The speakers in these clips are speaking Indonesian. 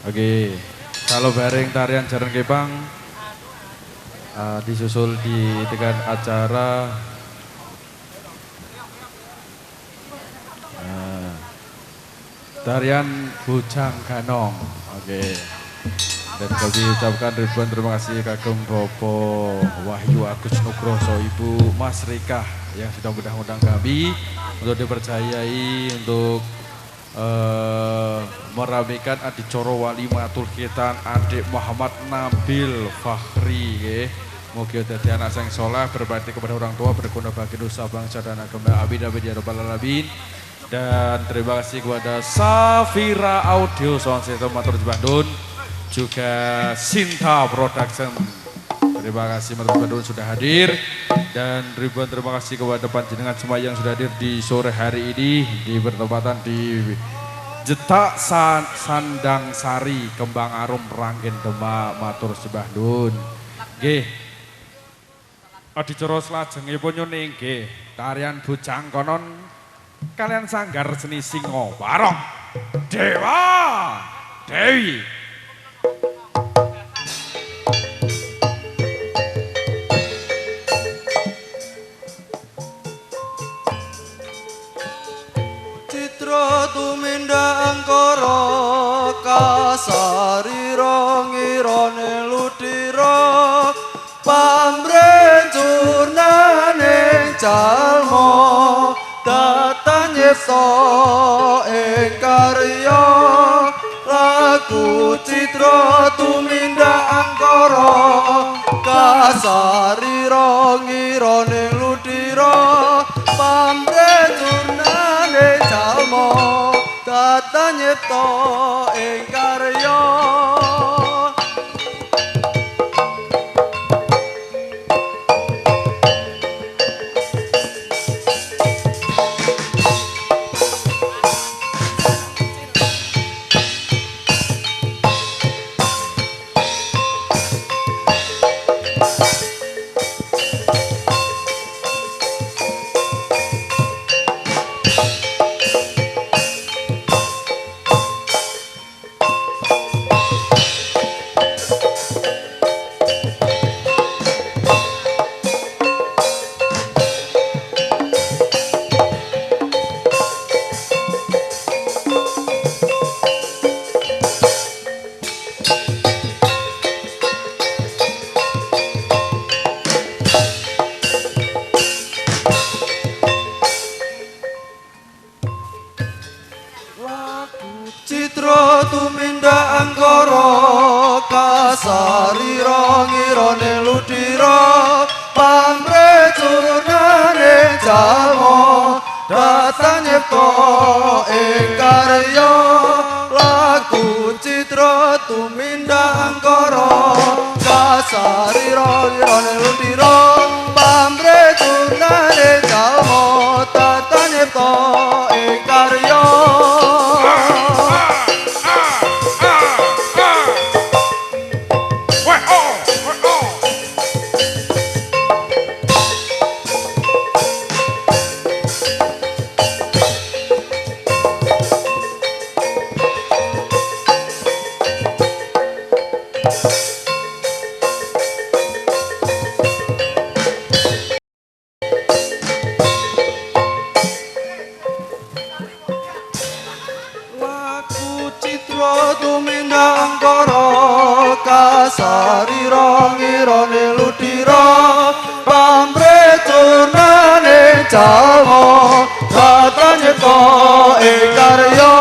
Oke, kalau bareng tarian Jaran Kepang disusul di dengan acara tarian Bujang Ganong. Oke. Dan kami ucapkan ribuan terima kasih kagem Bapak Wahyu Agus Nugroho, Ibu Mas Rika yang sudah mengundang kami untuk dipercayai untuk merapikan adicara walimatul khitan adik Muhammad Nabil Fakhri nggih. Mugi dadi anak sing saleh, berbakti kepada orang tua, berguna bagi nusa bangsa dan agama. Amin amin ya rabbal alamin. Dan terima kasih kepada Safira Audio Sound System Matur Bandung, juga Sinta Production. Terima kasih Matur Bandung sudah hadir, dan ribuan terima kasih kepada panjenengan semua yang sudah hadir di sore hari ini di bertempatan di Jetak Sandang Sari, Kembang Arum, Ranggen Demak. Matur sembah nuwun. Nggih. Adicara salajengipun nyuning nggih tarian Bujang Konon kalian Sanggar Seni Singo bareng Dewa Dewi. Citra tumindak angkara kasarira ngirane ludira pamrencurnaning jalma datan nyipta ing karya lagu citra tumindak angkara kasarira ngirane ludira pamrencurnaning jalma datan nyipta ing karya. Citra tumindak angkara kasarira ngirane ludira pamrecurnaning jalma datan nyipta ing karya lagu citra tumindak angkara kasarira ngirane ludira pamrecurnaning jalma datan nyipta ing karya. Tumindak angkara kasarira ngirane ludira pamrecurnaning jalma datan nyipta ing karya.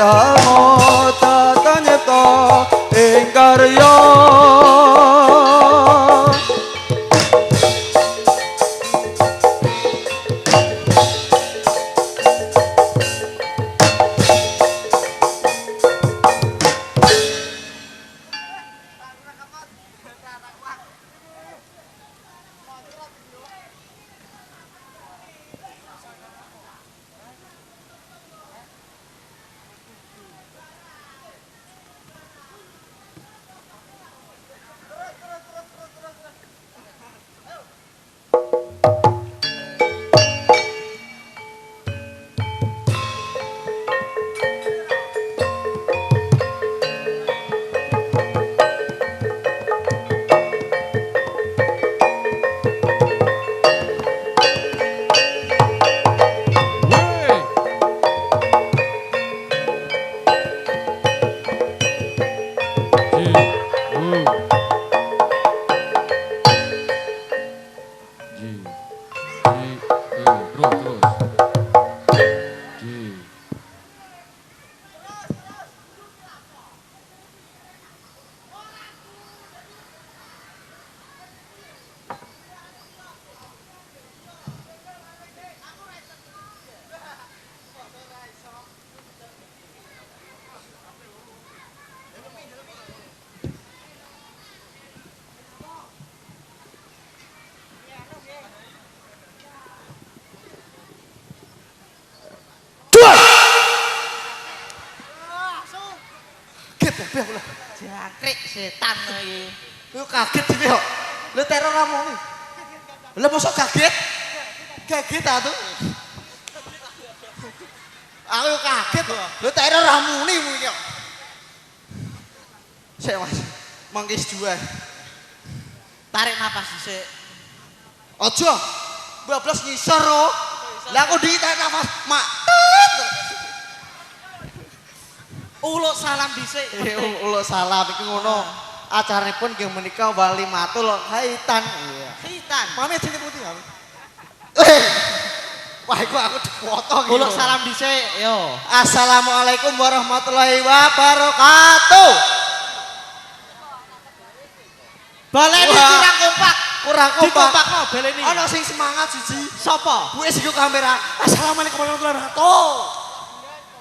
Rama tata nyipta ing karya Jangkrik setan iki. Lu kaget dhewe kok. Lu teror ramone. Lah mosok kaget? Kaget ta tuh. Aku kaget kok. Lu teror ramune iki kok. Sik Mas. Mangkis jual. Tarik napas dhisik. Aja. Bablas ngisor kok. Lah aku ditarik nafas mak. Uluk salam dhisik. Uluk salam iki ngono. Acaranipun nggih menika walimatul khaitan. Iya. Khitan. Mami jenenge putih ya. Wah, iku aku dipotong iki. Uluk salam dhisik, yo. Assalamualaikum warahmatullahi wabarakatuh. Baleni Wah. kurang kompak. Kurang kompak. Dikompakno baleni. Ana sing semangat siji. Sapa? Kuwi sing kamera. Assalamualaikum warahmatullahi wabarakatuh.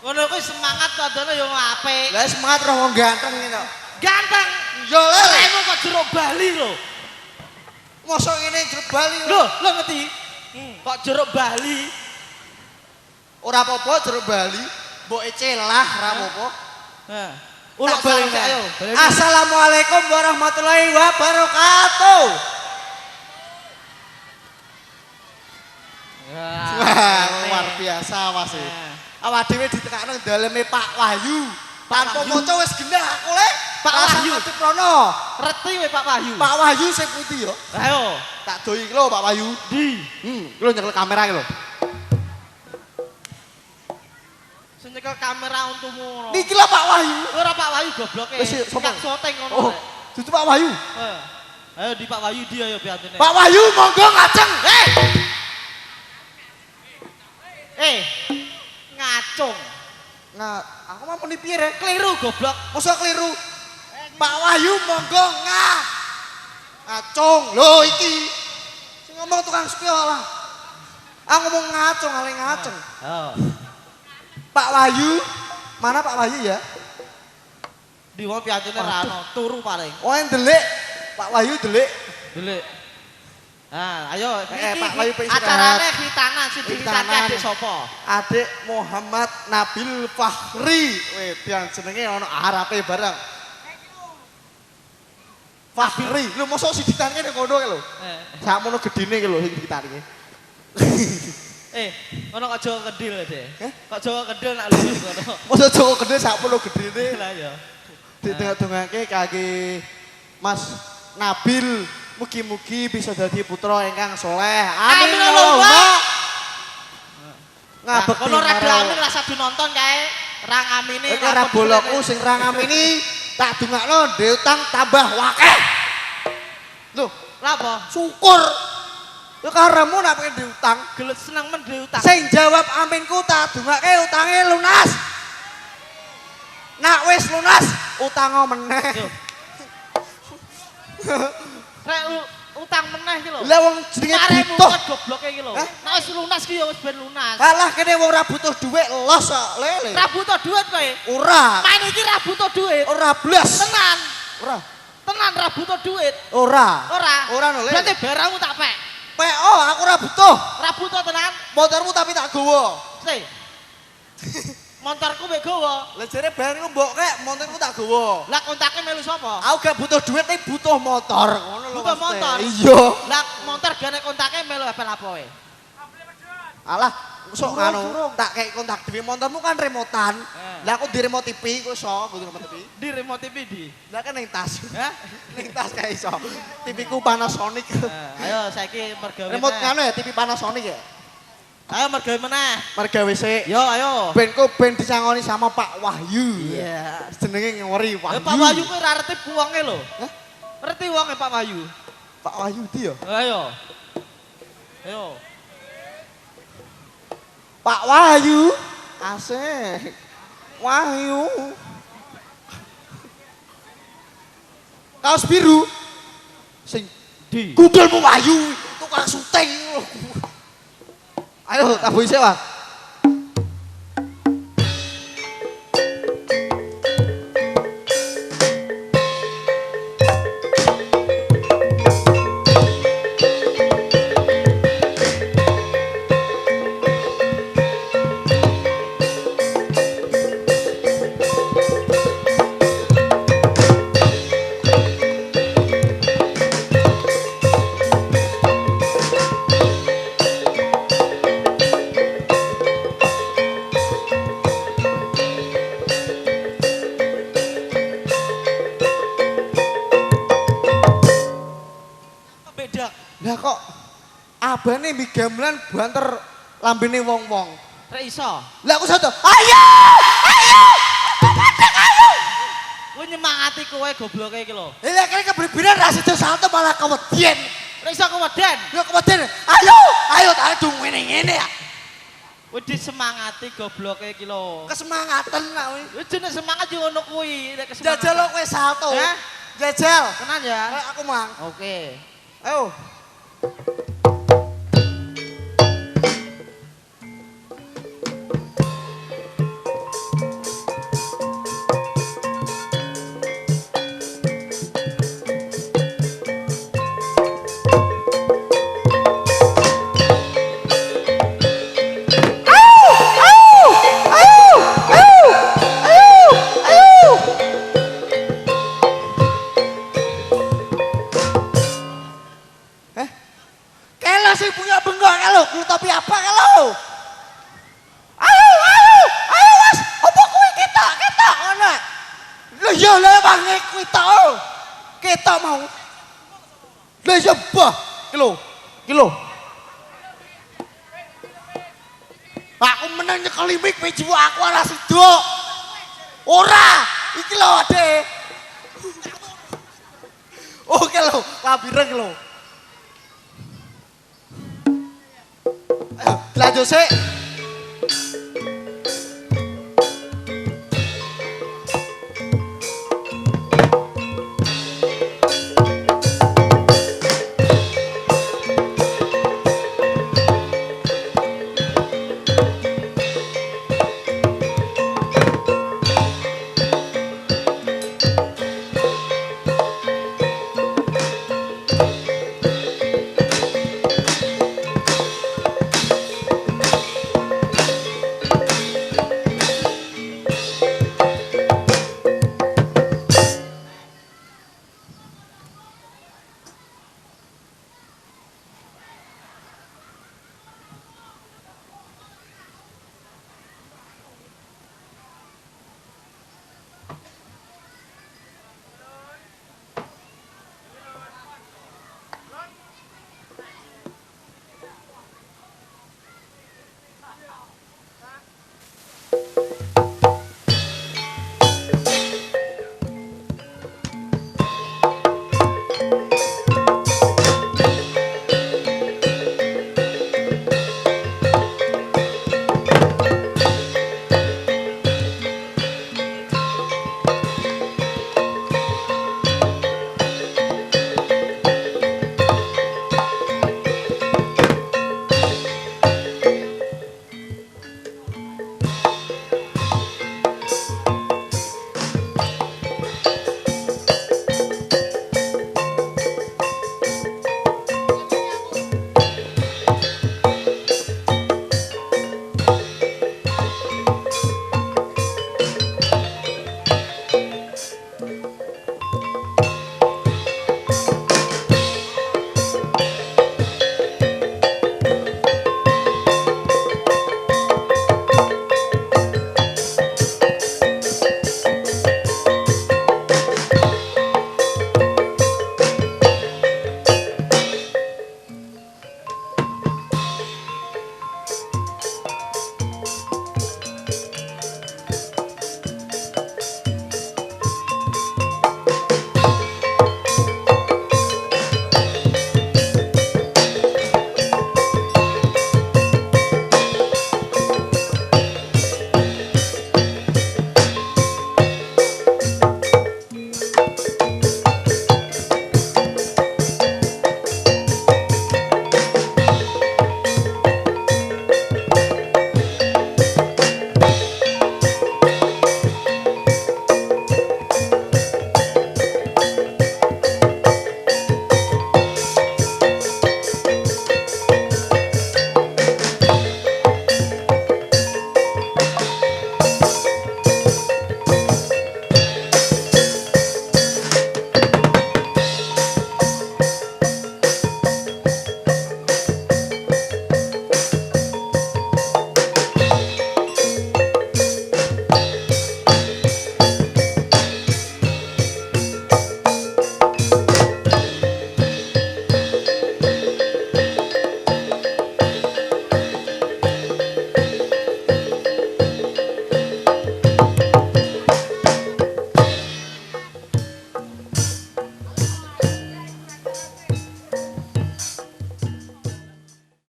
Ngono kuwi semangat padane yo apik. Lah semangat roh wong ganteng iki kok. Ganteng. Yo le. Remu kok jero Bali lho. Mosok ngene jeruk Bali. Lho, lho ngerti? Kok jero Bali? Ora apa-apa jeruk Bali. Mboke celah ra apa-apa. Heh. Uluk Bali ayo. Assalamualaikum warahmatullahi wabarakatuh. Wah, luar biasa Mas. Awak dhewe ditekakno daleme Pak Wahyu. Tanpa maca wis genah aku le. Pak Wahyu Prono. Reti we Pak Wahyu. Pak Wahyu sing putih yo. Ayo. Tak doyi iki lho Pak Wahyu. Di. Lho nyekel kamera iki lho. Sing nyekel kamera untumu. Niki lho Pak Wahyu. Ora Pak Wahyu gobloke. Wis sapa? Kak Soteng ngono. Oh, dudu Pak Wahyu. Ayo di Pak Wahyu dia ayo piantine. Pak Wahyu monggo ngajeng. Ngacung. Nah, aku mau muni piye rek? Keliru goblok. Mosok keliru. Pak Wahyu monggo ngacung. Lho iki. Sing ngomong tukang sepiye lah. Aku ngomong ngacung, ale ngaceng. Oh. Pak Wahyu, mana Pak Wahyu ya? Di wong piantine ra ono, turu paling. Oh, yang delik. Pak Wahyu delik. Delik. Nah, ayo Pak Wahyu pengen acarane khitanan sing Khitanan. dikhitane adik sapa? Adik Muhammad Nabil Fakhri. Weh, yang jenenge ono Arabe bareng. Fakhri. Lho mosok sing ditane ngono ki lho. Sakmono gedine ki lho sing ditane. Ono kok Jawa Kedil deh. Kok Jawa Kedil nak lucu ngono. Mosok Jawa gedhe sakmono gedine. Lah ya. Ditengah-tengahke kaki Mas Nabil. Mugi-mugi bisa jadi putra ingkang soleh. Amin Allahumma. Ngabekti Kono rada amin rasa dinonton kae. Rang amine ora bolokku sing rang amini tak dongakno ndek utang tambah wakeh. Lho, lha apa? syukur. Ya karemu nek pengen diutang, Gelet seneng men duwe utang. sing jawab aminku tak dongake utange lunas. Nak wis lunas utang meneh. Rek utang meneh iki lho. Lah wong jenenge butuh gobloke iki lho. Nek wis lunas ki ya wis ben lunas. Alah kene wong ora butuh dhuwit los kok lele. Ora butuh duit kowe. Ora. Main iki ra butuh duit. Ora blas. Tenan. Ora. Tenan ra butuh duit. Ora. Ora. Ora no, Le. Berarti barangmu tak pek. PO aku ora butuh. Ra butuh tenan. Motormu tapi tak gowo. Sih. Montorku mek gowo. Lah jare barangmu mbok kek motormu tak gowo. Lah kontake melu sapa? Aku gak butuh duit tapi butuh motor. Ngono lho. Butuh motor? Iya. Lah motor gane kontake melu apel apa wae? Alah, sok anu tak kei kontak dhewe motormu kan remotan. Lah aku di remote TV kok iso, aku di remote TV. Di remote TV di. Lah kan ning tas. Hah? Ning tas kae iso. TV-ku Panasonic. Ayo saiki mergawe. Remote ngono ya TV Panasonic ya. Ayo mergawe meneh. Mergawe sik. Yo ayo. Benku ben disangoni sama Pak Wahyu. Iya. Jenenge ngori Wahyu. Pak Wahyu kuwi ora reti wonge lho. Hah? Reti wonge Pak Wahyu. Pak Wahyu di ya? Ayo. Ayo. Pak Wahyu. Asik. Wahyu. Kaos biru. Sing Di. Google-mu Wahyu. Tukang syuting. Ayo, tak boleh sewa. Beda. Lah kok abane mbi gamelan banter lambene wong-wong. Rek iso. Lah aku soto. Ayo! Ayo! Ayo! Kuwi nyemangati kowe gobloke iki lho. Lah kene kebribiran ra sida salto malah kewedian. Rek iso keweden. Ya kewedian. Ayo! Ayo tak dung ngene-ngene ya. Kuwi disemangati gobloke iki lho. Kesemangatan nak kuwi. Wis jeneng semangat yo ngono kuwi. Nek kesemangat. Jajal kowe salto. Hah? Jajal. Tenan ya. Ayo aku mang. Oke. Ayo. Sing punya bengkok kalau tapi apa kalau ayo mas apa kuwi kita ngono lho ya lho bang kita mau lho ya bah kilo aku menang nyekeli mik peju aku ora sido ora iki lho ade oke lho kabireng lho lanjut sih.